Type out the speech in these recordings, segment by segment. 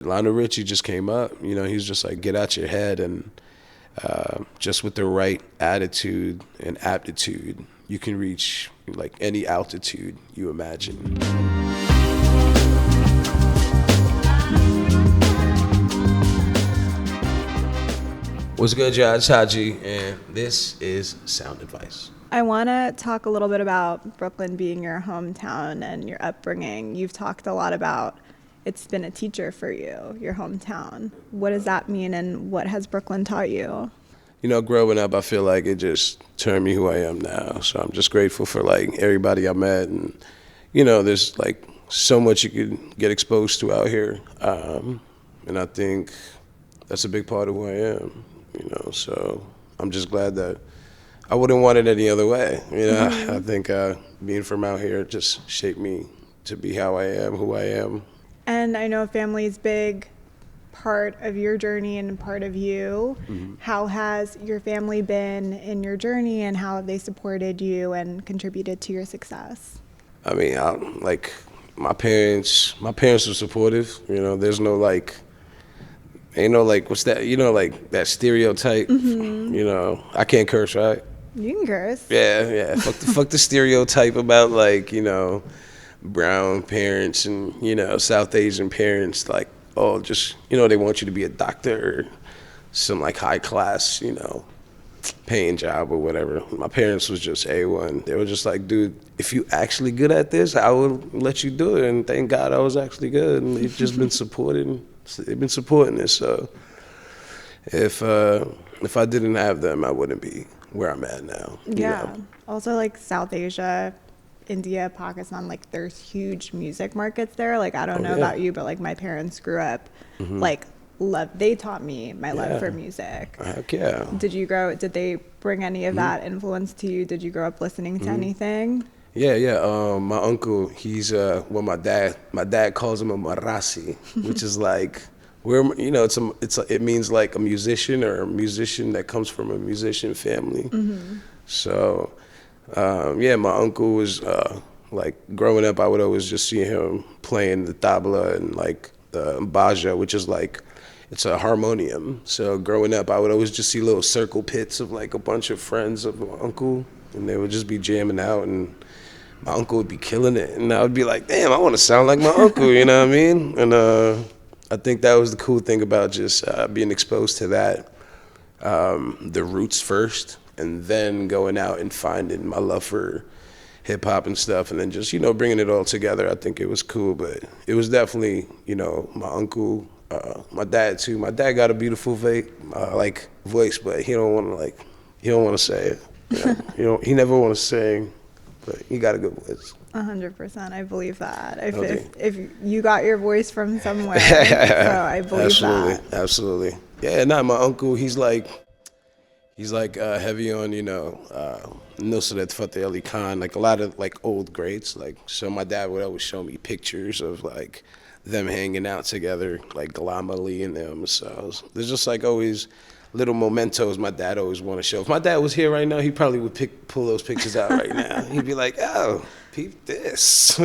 Lionel Richie just came up, he was just like, get out your head, and just with the right attitude and aptitude, you can reach like any altitude you imagine. What's good, y'all? It's Ajii, and this is SoundAdvice. I want to talk a little bit about Brooklyn being your hometown and your upbringing. You've talked a lot about it's been a teacher for you, your hometown. What does that mean, and what has Brooklyn taught you? Growing up, I feel like it just turned me who I am now. So I'm just grateful for like everybody I met, and there's like so much you could get exposed to out here, and I think that's a big part of who I am. So I'm just glad that I wouldn't want it any other way. I think being from out here just shaped me to be how I am, who I am. And I know family is big part of your journey and part of you. Mm-hmm. How has your family been in your journey, and how have they supported you and contributed to your success? I mean, my parents were supportive. There's no like, ain't no like, what's that? Like that stereotype. Mm-hmm. I can't curse, right? You can curse. Yeah. Fuck the stereotype about like, brown parents and, South Asian parents, like, oh, just, they want you to be a doctor or some like high class, paying job or whatever. My parents was just A1. They were just like, dude, if you actually good at this, I would let you do it. And thank God I was actually good. And they've just been they've been supporting this. So if I didn't have them, I wouldn't be where I'm at now. Yeah. Also, like South Asia, India, Pakistan, like there's huge music markets there. Like, I don't know about you, but like my parents grew up, like they taught me my love for music. Heck yeah. Did they bring any of that influence to you? Did you grow up listening to anything? Yeah. My uncle, he's my dad calls him a marasi, which is like, it means like a musician or a musician that comes from a musician family. Mm-hmm. So, my uncle was like growing up, I would always just see him playing the tabla and like the baja, which is like, it's a harmonium. So growing up, I would always just see little circle pits of like a bunch of friends of my uncle, and they would just be jamming out, and my uncle would be killing it, and I would be like, damn, I want to sound like my uncle, you know what I mean? And I think that was the cool thing about just being exposed to that, the roots first, and then going out and finding my love for hip hop and stuff, and then just, bringing it all together. I think it was cool, but it was definitely, my uncle, my dad too. My dad got a beautiful voice, but he don't want to say it. He never want to sing, but he got a good voice. 100%, I believe that. If you got your voice from somewhere, so I believe that. Absolutely. Yeah, my uncle, he's like heavy on, Nusrat Fateh Ali Khan, like a lot of like old greats. Like, so my dad would always show me pictures of like them hanging out together, like Ghulam Ali and them. So there's just like always little mementos my dad always want to show. If my dad was here right now, he probably would pull those pictures out right now. He'd be like, oh, peep this.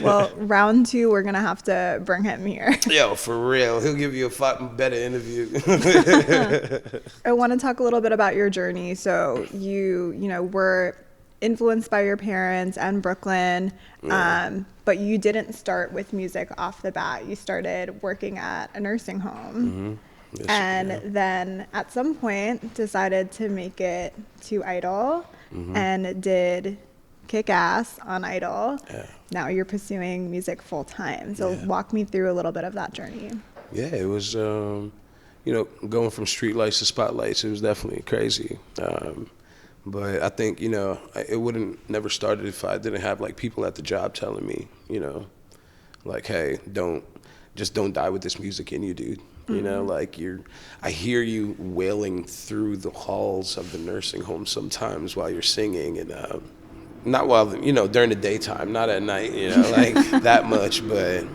Well, round 2, we're going to have to bring him here. Yo, for real. He'll give you a better interview. I want to talk a little bit about your journey. So you were influenced by your parents and Brooklyn, but you didn't start with music off the bat. You started working at a nursing home. Mm-hmm. Yes, and then at some point decided to make it to Idol, and did kick ass on Idol. Yeah. Now you're pursuing music full time. So walk me through a little bit of that journey. Yeah, it was, going from street lights to spotlights, it was definitely crazy. But I think, it wouldn't never started if I didn't have like people at the job telling me, like, hey, don't die with this music in you, dude. I hear you wailing through the halls of the nursing home sometimes while you're singing, and not while, during the daytime, not at night, like that much. But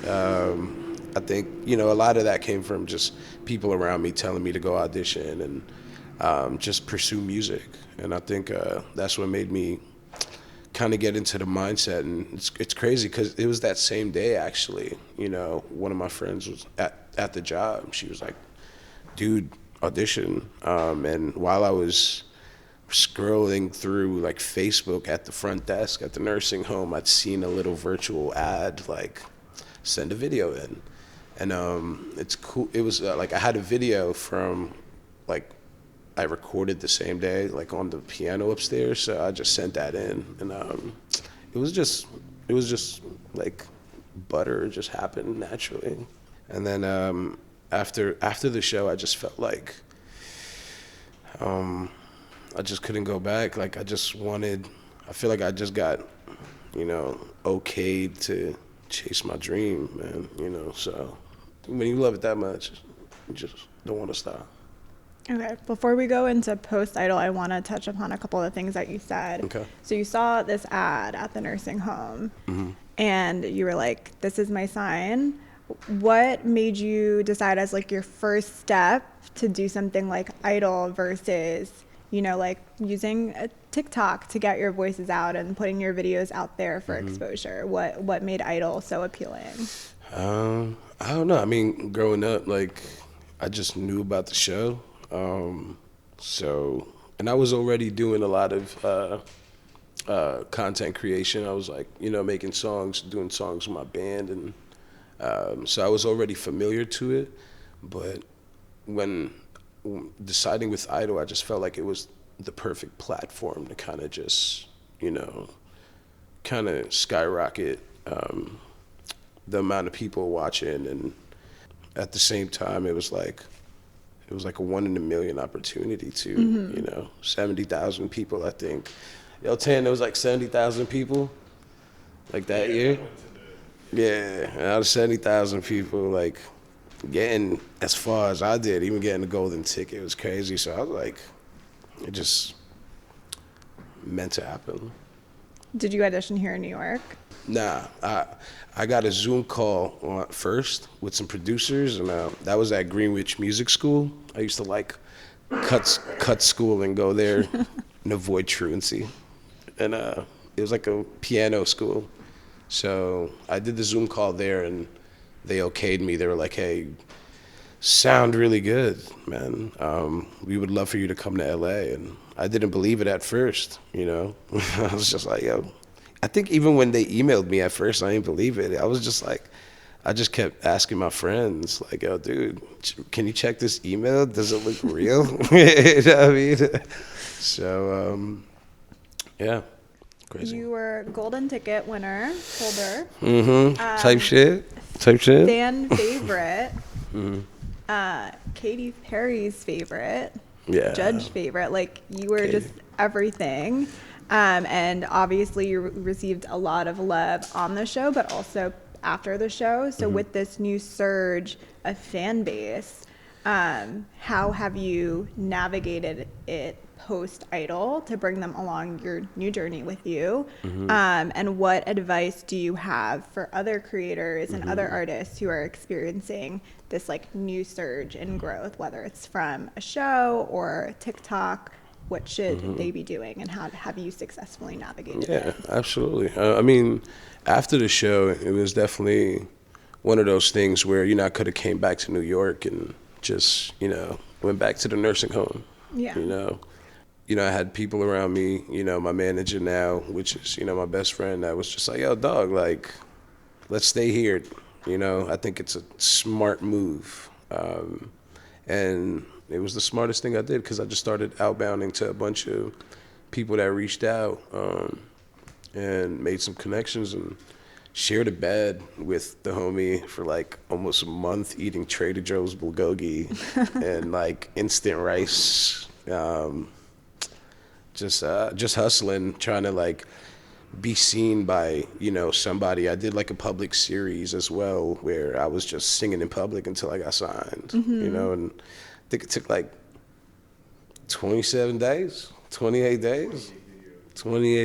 I think, a lot of that came from just people around me telling me to go audition and just pursue music. And I think that's what made me kind of get into the mindset. And it's crazy because it was that same day, actually, one of my friends was at the job. She was like, dude, audition. And while I was scrolling through like Facebook at the front desk at the nursing home, I'd seen a little virtual ad like send a video in, and it's cool. It was like I had a video from like I recorded the same day like on the piano upstairs, so I just sent that in, and it was just like butter. It just happened naturally, and then after the show, I just felt like I just couldn't go back. Like I feel like I just got, okayed to chase my dream, man, so when you love it that much, you just don't want to stop. Okay, before we go into post-Idol, I want to touch upon a couple of the things that you said. Okay. So you saw this ad at the nursing home, and you were like, this is my sign. What made you decide as like your first step to do something like Idol versus, like using a TikTok to get your voices out and putting your videos out there for exposure? What made Idol so appealing? I don't know. I mean, growing up, like I just knew about the show. And I was already doing a lot of content creation. I was like, making songs, doing songs with my band, and so I was already familiar to it. But when deciding with Idol, I just felt like it was the perfect platform to kind of just, kind of skyrocket the amount of people watching, and at the same time, it was like a 1 in a million opportunity to, 70,000 people, I think. Tan, there was like 70,000 people like that year. Yeah, and out of 70,000 people, like getting as far as I did, even getting the golden ticket was crazy. So I was like, it just meant to happen. Did you audition here in New York? Nah, I got a Zoom call first with some producers, and that was at Greenwich Music School. I used to like cut school and go there and avoid truancy. And it was like a piano school. So I did the Zoom call there, and they okayed me. They were like, hey, sound really good, man. We would love for you to come to LA. And I didn't believe it at first, I was just like, yo. I think even when they emailed me at first, I didn't believe it. I was just like, I just kept asking my friends, like, yo, dude, can you check this email? Does it look real? You know what I mean? So, yeah, crazy. You were golden ticket winner, holder. Type shit. Fan favorite. Katy Perry's favorite. Yeah. Judge favorite. Like, you were just everything. And obviously you received a lot of love on the show, but also after the show. So with this new surge of fan base, how have you navigated it post-Idol to bring them along your new journey with you? And what advice do you have for other creators and other artists who are experiencing this like new surge in growth, whether it's from a show or TikTok? What should they be doing, and how have you successfully navigated it? Yeah, absolutely. I mean, after the show, it was definitely one of those things where, I could have came back to New York and just, went back to the nursing home. Yeah. I had people around me, my manager now, which is, my best friend, that was just like, yo, dog, like, let's stay here. I think it's a smart move. And it was the smartest thing I did, because I just started outbounding to a bunch of people that reached out and made some connections, and shared a bed with the homie for like almost a month, eating Trader Joe's bulgogi and like instant rice, just hustling, trying to like be seen by, somebody. I did like a public series as well, where I was just singing in public until I got signed, and I think it took like 28 days, 28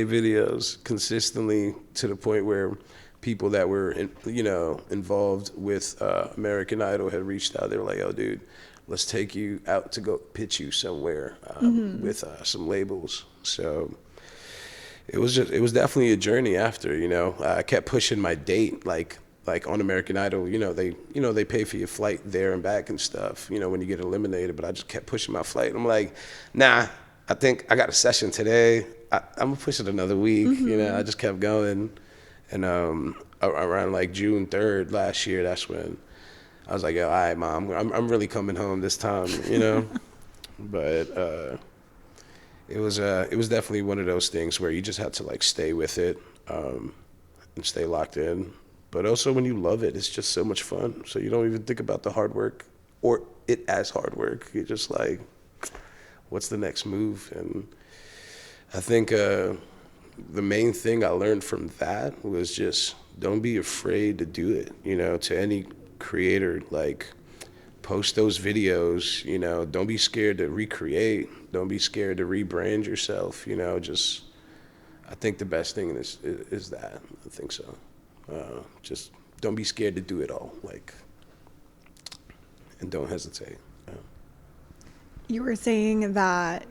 videos consistently, to the point where people that were, involved with American Idol had reached out. They were like, yo, dude, let's take you out to go pitch you somewhere with some labels. So it was definitely a journey after, I kept pushing my date. Like like on American Idol, they pay for your flight there and back and stuff, when you get eliminated. But I just kept pushing my flight. I'm like, nah, I think I got a session today. I'm gonna push it another week. I just kept going. And around like June 3rd last year, that's when I was like, yo, all right, Mom, I'm really coming home this time, But it was definitely one of those things where you just had to like stay with it and stay locked in. But also when you love it, it's just so much fun. So you don't even think about the hard work or it as hard work. You're just like, what's the next move? And I think the main thing I learned from that was just don't be afraid to do it, to any creator, like post those videos, don't be scared to recreate, don't be scared to rebrand yourself, just I think the best thing is that. I think so. Just don't be scared to do it all, and don't hesitate. You were saying that,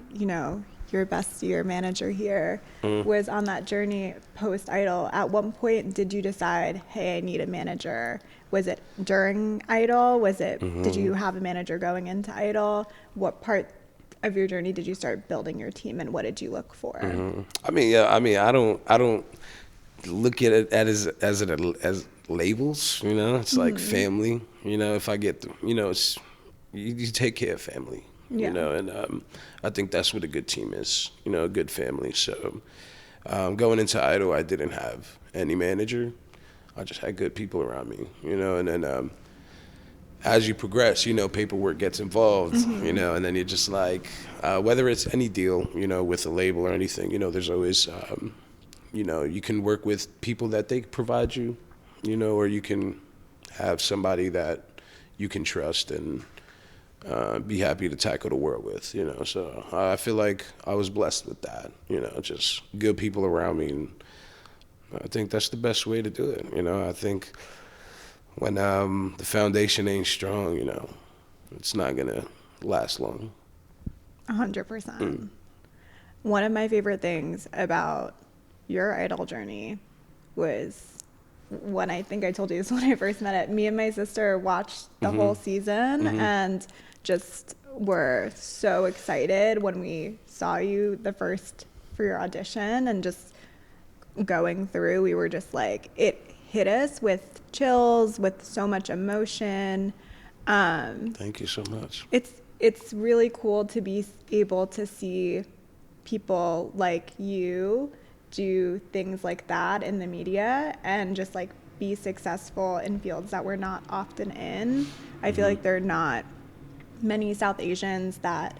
your bestie, your manager here, was on that journey post-Idol. At one point, did you decide, hey, I need a manager? Was it during Idol? Did you have a manager going into Idol? What part of your journey did you start building your team, and what did you look for? I don't look at it as labels, it's like family, if I get it's, you take care of family, and I think that's what a good team is, a good family. So going into Idol, I didn't have any manager. I just had good people around me, and then as you progress, paperwork gets involved, and then you're just like, whether it's any deal, with a label or anything, there's always, you can work with people that they provide you, or you can have somebody that you can trust and be happy to tackle the world with, So I feel like I was blessed with that, just good people around me. And I think that's the best way to do it, I think when the foundation ain't strong, it's not going to last long. 100%. One of my favorite things about your Idol journey was when I think I told you this when I first met it. Me and my sister watched the whole season and just were so excited when we saw you for your audition, and just going through, we were just like, it hit us with chills, with so much emotion. Thank you so much. It's really cool to be able to see people like you do things like that in the media and just like be successful in fields that we're not often in. I feel like there are not many South Asians that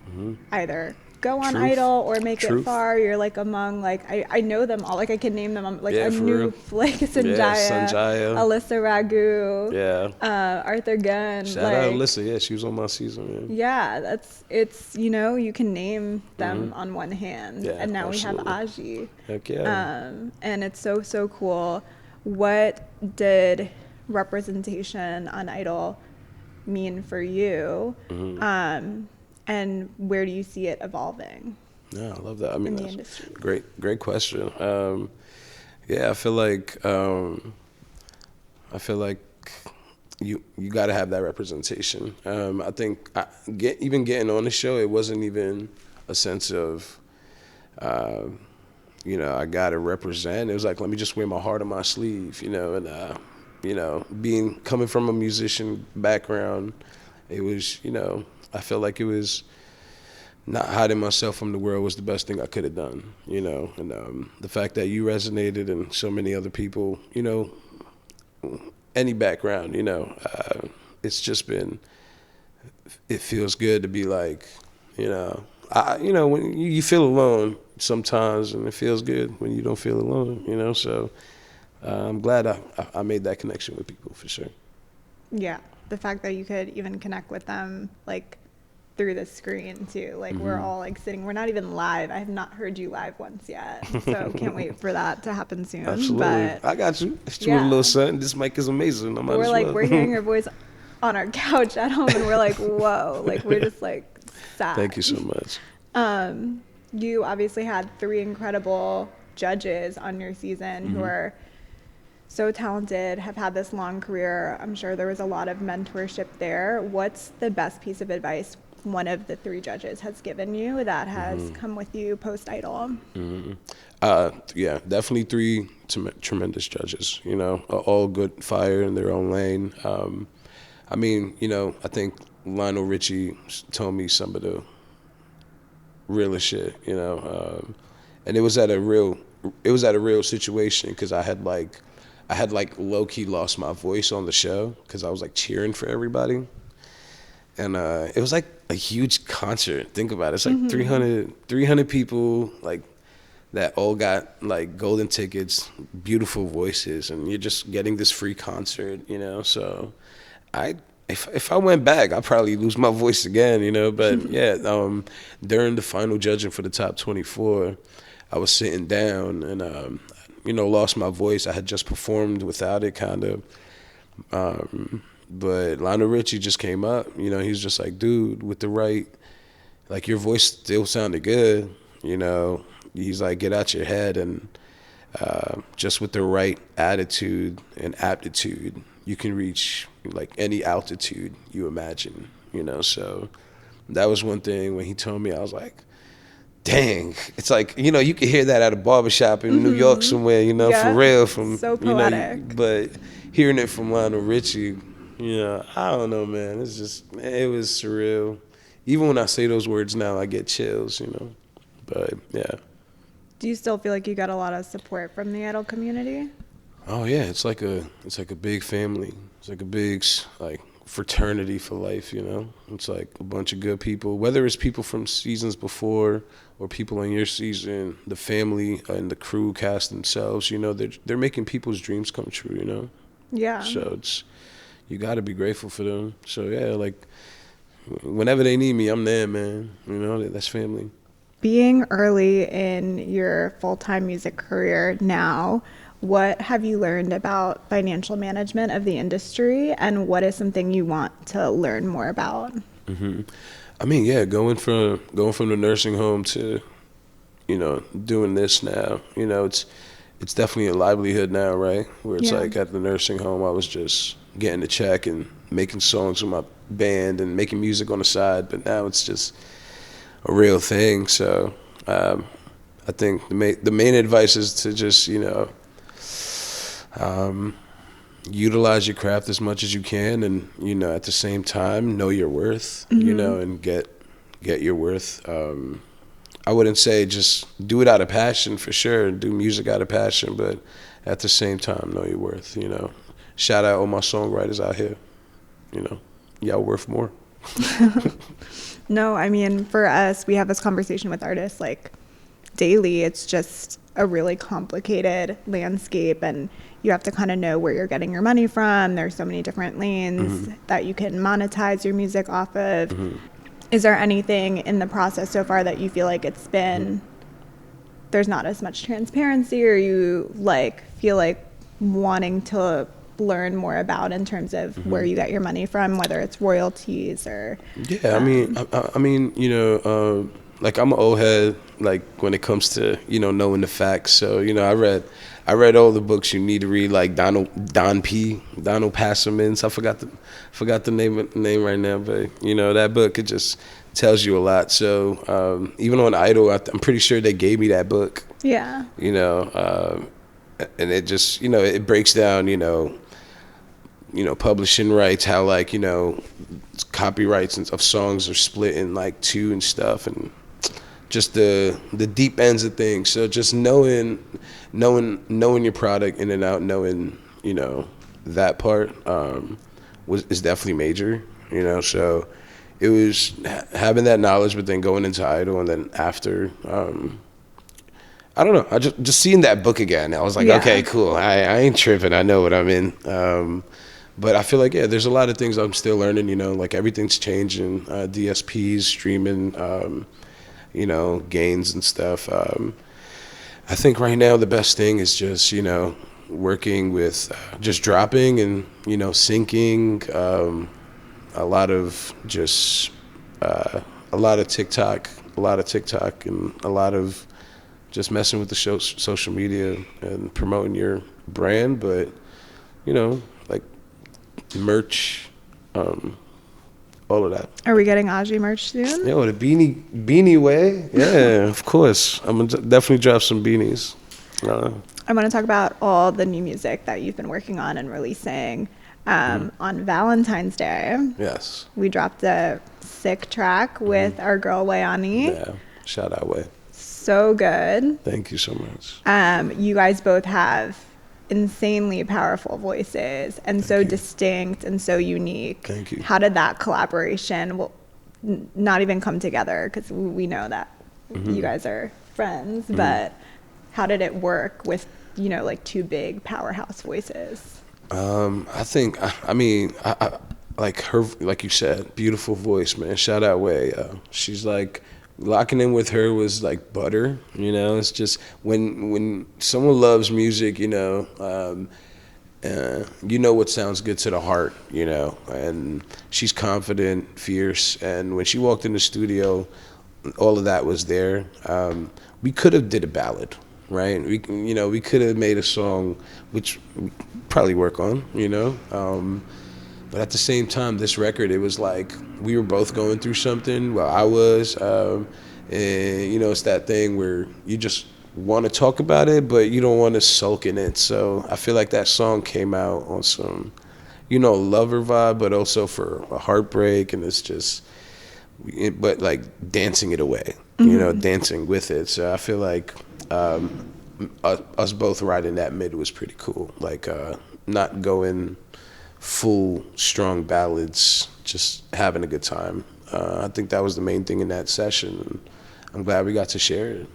either go on Idol or make it far. You're like among, like, I know them all. Like I can name them, like Anoop, like Sanjaya, Alyssa Ragu, Arthur Gunn. Shout out Alyssa, she was on my season, man. Yeah, it's you can name them on one hand. And now absolutely. We have Ajii. Heck yeah. And it's so cool. What did representation on Idol mean for you? And where do you see it evolving? Yeah, I love that. I mean, in the industry. Great question. I feel like you got to have that representation. I think even getting on the show, it wasn't even a sense of, I got to represent. It was like, let me just wear my heart on my sleeve, and coming from a musician background, it was, I felt like it was not hiding myself from the world was the best thing I could have done, and the fact that you resonated and so many other people, any background, it's just been, it feels good to be like, when you feel alone sometimes, and it feels good when you don't feel alone, so I'm glad I made that connection with people for sure. Yeah, the fact that you could even connect with them, like, through the screen too, like we're all like sitting, we're not even live. I have not heard you live once yet, so can't wait for that to happen soon. Absolutely. But I got you. It's doing a little something. This mic is amazing. We're hearing your voice on our couch at home, and we're like, whoa, like we're just like sad. Thank you so much. You obviously had 3 incredible judges on your season who are so talented, have had this long career. I'm sure there was a lot of mentorship there. What's the best piece of advice one of the three judges has given you that has come with you post Idol? Yeah, definitely three tremendous judges, all good fire in their own lane. I mean, I think Lionel Richie told me some of the realest shit, and it was at a real situation because I had low key lost my voice on the show because I was like cheering for everybody, and it was like a huge concert. Think about it, it's like 300 people like that all got like golden tickets, beautiful voices, and you're just getting this free concert, So if I went back, I'd probably lose my voice again, But yeah, during the final judging for the top 24, I was sitting down and lost my voice. I had just performed without it, kind of. But Lionel Richie just came up. He was just like, dude, with the right, like your voice still sounded good. He's like, get out your head and just with the right attitude and aptitude, you can reach like any altitude you imagine, So that was one thing when he told me, I was like, dang, it's like, you could hear that at a barbershop in New York somewhere, Yeah, for real. From so poetic. But hearing it from Lionel Richie, I don't know, man. It was surreal. Even when I say those words now, I get chills, But yeah. Do you still feel like you got a lot of support from the Idol community? Oh yeah, it's like a big family. It's like a big like fraternity for life, It's like a bunch of good people, whether it's people from seasons before or people on your season, the family and the crew cast themselves, they're making people's dreams come true, Yeah. So you got to be grateful for them. So yeah, like whenever they need me, I'm there, man. That's family. Being early in your full-time music career now, what have you learned about financial management of the industry, and what is something you want to learn more about? I mean, yeah, going from the nursing home to, doing this now, it's definitely a livelihood now, right? Where it's like at the nursing home, I was just getting a check and making songs with my band and making music on the side, but now it's just a real thing. So I think the main advice is to just utilize your craft as much as you can, and at the same time know your worth, and get your worth. I wouldn't say just do it out of passion, for sure, do music out of passion, but at the same time know your worth. Shout out all my songwriters out here, y'all worth more. No, I mean, for us, we have this conversation with artists like daily. It's just a really complicated landscape, and you have to kind of know where you're getting your money from. There's so many different lanes that you can monetize your music off of. Is there anything in the process so far that you feel like it's been, there's not as much transparency, or you like feel like wanting to learn more about in terms of where you get your money from, whether it's royalties or I mean like I'm an old head, like when it comes to knowing the facts. So I read all the books you need to read, like Donald Passerman's. I forgot the name right now, but that book, it just tells you a lot. So even on Idol, I'm pretty sure they gave me that book. Yeah. And it just it breaks down publishing rights, how like copyrights of songs are split in like two and stuff, and just the deep ends of things. So just knowing your product in and out, knowing that part is definitely major. So it was having that knowledge, but then going into Idol, and then after I don't know, I just seeing that book again, I was like, okay, cool, I ain't tripping, I know what I'm in. But I feel like, there's a lot of things I'm still learning, like everything's changing, DSPs, streaming, gains and stuff. I think right now the best thing is just, working with just dropping and, syncing, a lot of TikTok, and a lot of just messing with the social media and promoting your brand, but like merch, all of that. Are we getting Ajii merch soon? Yo, the beanie way. Yeah, of course. I'm gonna definitely drop some beanies. I want to talk about all the new music that you've been working on and releasing. On Valentine's Day, Yes. we dropped a sick track with our girl Wayani. Yeah. Shout out Way. So good. Thank you so much. You guys both have insanely powerful voices and so distinct and so unique. Thank you. How did that collaboration not even come together? Because we know that you guys are friends, but how did it work with, like two big powerhouse voices? I think, I like her, like you said, beautiful voice, man. Shout out Way. She's like, locking in with her was like butter, It's just when someone loves music, you know what sounds good to the heart, And she's confident, fierce, and when she walked in the studio, all of that was there. We could have did a ballad, right? We could have made a song, which we probably work on, But at the same time, this record, it was like we were both going through something. Well, I was, and it's that thing where you just want to talk about it, but you don't want to sulk in it. So I feel like that song came out on some, lover vibe, but also for a heartbreak, and it's just, but like dancing it away, dancing with it. So I feel like us both riding that mid was pretty cool. Like not going full strong ballads, just having a good time. I think that was the main thing in that session, and I'm glad we got to share it.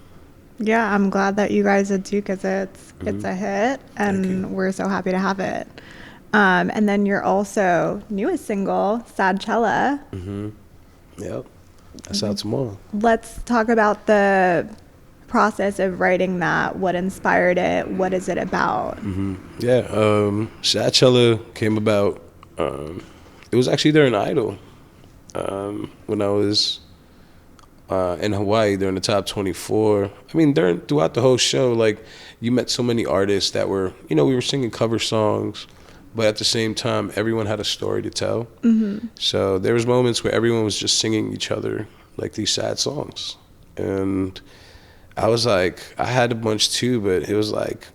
Yeah, I'm glad that you guys did too, because it's a hit, and we're so happy to have it. And then your also newest single, Sadchella. Yep, that's out tomorrow. Let's talk about the process of writing that. What inspired it? What is it about? Yeah, Sadchella came about. It was actually during Idol when I was in Hawaii during the top 24. I mean, throughout the whole show, like you met so many artists that were, we were singing cover songs, but at the same time, everyone had a story to tell. So there was moments where everyone was just singing each other like these sad songs, and I was like, I had a bunch too, but it was like,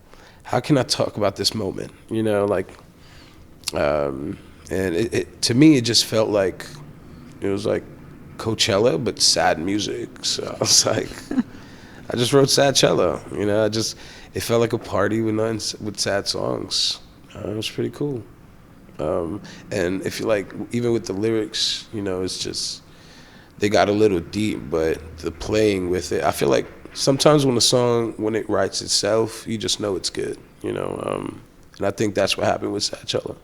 how can I talk about this moment? And it to me, it just felt like it was like Coachella, but sad music. So I was like, I just wrote Sadchella. It felt like a party with sad songs. It was pretty cool. And if you like, even with the lyrics, it's just, they got a little deep, but the playing with it, I feel like sometimes when it writes itself, you just know it's good, and I think that's what happened with Sadchella.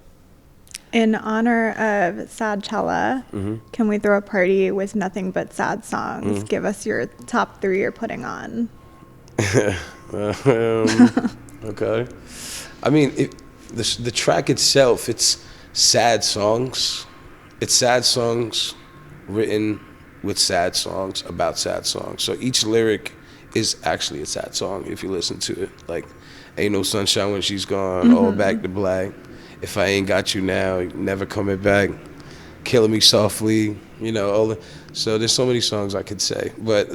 In honor of Sadchella, can we throw a party with nothing but sad songs? Give us your top 3 you're putting on. Okay. I mean, the track itself, it's sad songs. It's sad songs written with sad songs about sad songs. So each lyric is actually a sad song if you listen to it. Like, ain't no sunshine when she's gone, all back to black. If I ain't got you now, never coming back. Killing me softly, so there's so many songs I could say. But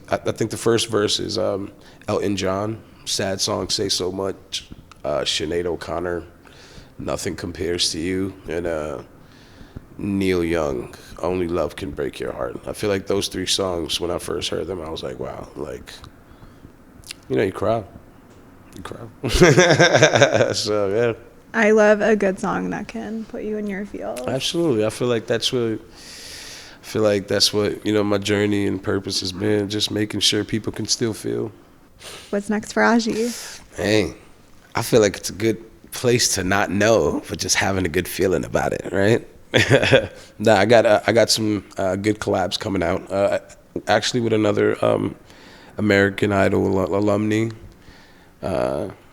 I think the first verse is Elton John, sad song, Say So Much. Sinead O'Connor, Nothing Compares to You, and Neil Young, Only Love Can Break Your Heart. I feel like those 3 songs, when I first heard them, I was like, wow, like, you cry. You cry. So, yeah. I love a good song that can put you in your feels. Absolutely. I feel like that's what, my journey and purpose has been, just making sure people can still feel. What's next for Ajii? Hey, I feel like it's a good place to not know, but just having a good feeling about it, right? Nah, I got some good collabs coming out. Actually, with another American Idol alumni.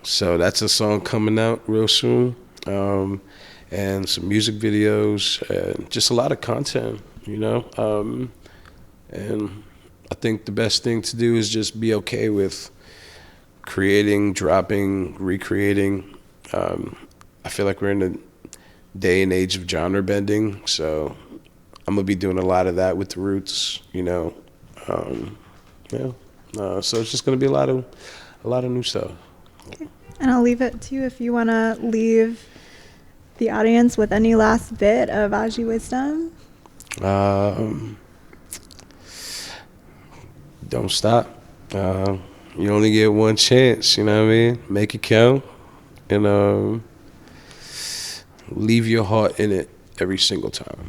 So that's a song coming out real soon, and some music videos, and just a lot of content, And I think the best thing to do is just be okay with creating, dropping, recreating. I feel like we're in the day and age of genre bending, so I'm gonna be doing a lot of that with the Roots, you know. Yeah. So it's just gonna be a lot of new stuff. Okay. And I'll leave it to you if you want to leave the audience with any last bit of Ajii Wisdom. Don't stop. You only get one chance, you know what I mean? Make it count, and leave your heart in it every single time.